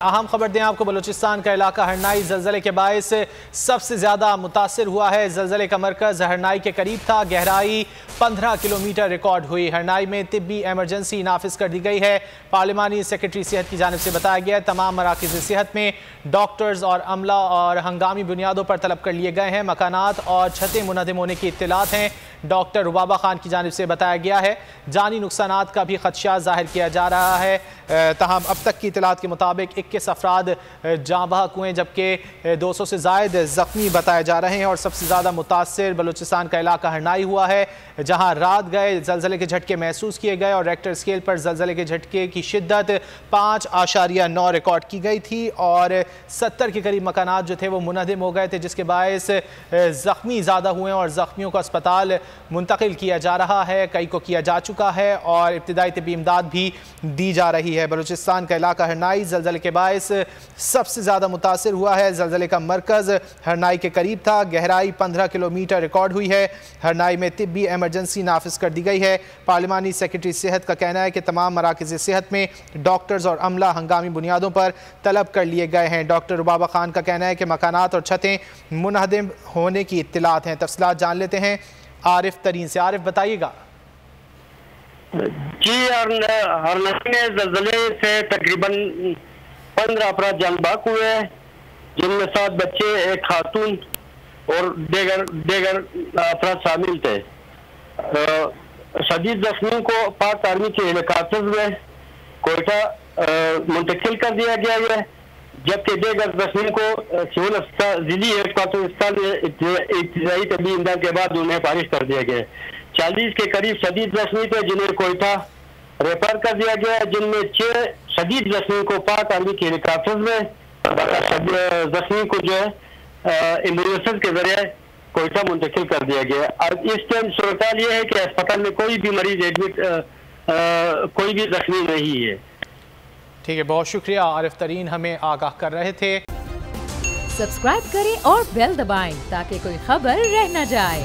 अहम खबर दें आपको, बलोचिस्तान का इलाका हरनाई जलजले के बायस सबसे ज्यादा मुतासिर हुआ है। जलजले का मरकज हरनाई के करीब था। गहराई 15 किलोमीटर रिकॉर्ड हुई। हरनाई में तिब्बी एमरजेंसी नाफिज कर दी गई है। पार्लिमानी सेक्रेटरी सेहत की जानिब से बताया गया है तमाम मराकज़ सेहत में डॉक्टर्स और अमला और हंगामी बुनियादों पर तलब कर लिए गए हैं। मकानात और छतें मुनहदम होने की इत्तलात हैं। डॉक्टर रुबाबा खान की जानिब से बताया गया है जानी नुकसानात का भी खदशा जाहिर किया जा रहा है। तहम अब तक की इत्तलात के मुताबिक 21 अफराद जाँ बहक हुए, जबकि 200 से ज़ायद ज़ख्मी बताए जा रहे हैं। और सबसे ज़्यादा मुतासर बलूचिस्तान का इलाका हरनाई हुआ है, जहाँ रात गए जलजले के झटके महसूस किए गए और रेक्टर स्केल पर जलजले के झटके की शिद्दत 5.9 रिकॉर्ड की गई थी और 70 के करीब मकानात जो थे वो मुनहदम हो गए थे, जिसके बायस ज़ख्मी ज़्यादा हुए और ज़ख्मियों को अस्पताल मुंतकिल किया जा रहा है। कई को किया जा चुका है और इब्तिदाई तिब्बी इमदाद भी दी जा रही है। बलूचिस्तान का इलाका हरनाई जलजले के बायस सबसे ज़्यादा मुतासिर हुआ है। जलजले का मरकज़ हरनाई के करीब था। गहराई 15 किलोमीटर रिकॉर्ड हुई है। हरनाई में तिब्बी एमरजेंसी नाफिज कर दी गई है। पार्लिमानी सेक्रेटरी सेहत का कहना है कि तमाम मराकज़ सेहत में डॉक्टर्स और अमला हंगामी बुनियादों पर तलब कर लिए गए हैं। डॉक्टर रुबाबा खान का कहना है कि मकानात और छतें मुनहदम होने की इत्तलात हैं। तफसीलात जान लेते हैं आरिफ तरीन से। आरिफ बताइएगा। जी, हरनाई में जलजले से तकरीबन 15 अफराद जान बहक हुए हैं, जिनमें 7 बच्चे, एक खातून और देगर अफराद शामिल थे। शदीद जख्मियों को पाक आर्मी के हेलीकॉप्टर में कोयटा मुंतकिल कर दिया गया है, जबकि देगर जख्मियों को सिविल जिली हेडक्वार्टर अस्पताल में इब्तिदाई तबी इमदाद के बाद उन्हें फारिग कर दिया गया। 40 के करीब शदीद जख्मी थे, जिन्हें कोयटा रेफर कर दिया गया, जिनमें 6 शदीद जख्मी को पाक आर्मी के हेलीकॉप्टर में जख्मी को जो है एम्बुलेंस के जरिए कोयटा मुंतकिल कर दिया गया। और इस टाइम सूरत ये है कि अस्पताल में कोई भी मरीज एडमिट कोई भी जख्मी नहीं है। ठीक है, बहुत शुक्रिया आरिफ तरीन हमें आगाह कर रहे थे। सब्सक्राइब करें और बेल दबाएं ताकि कोई खबर रह न जाए।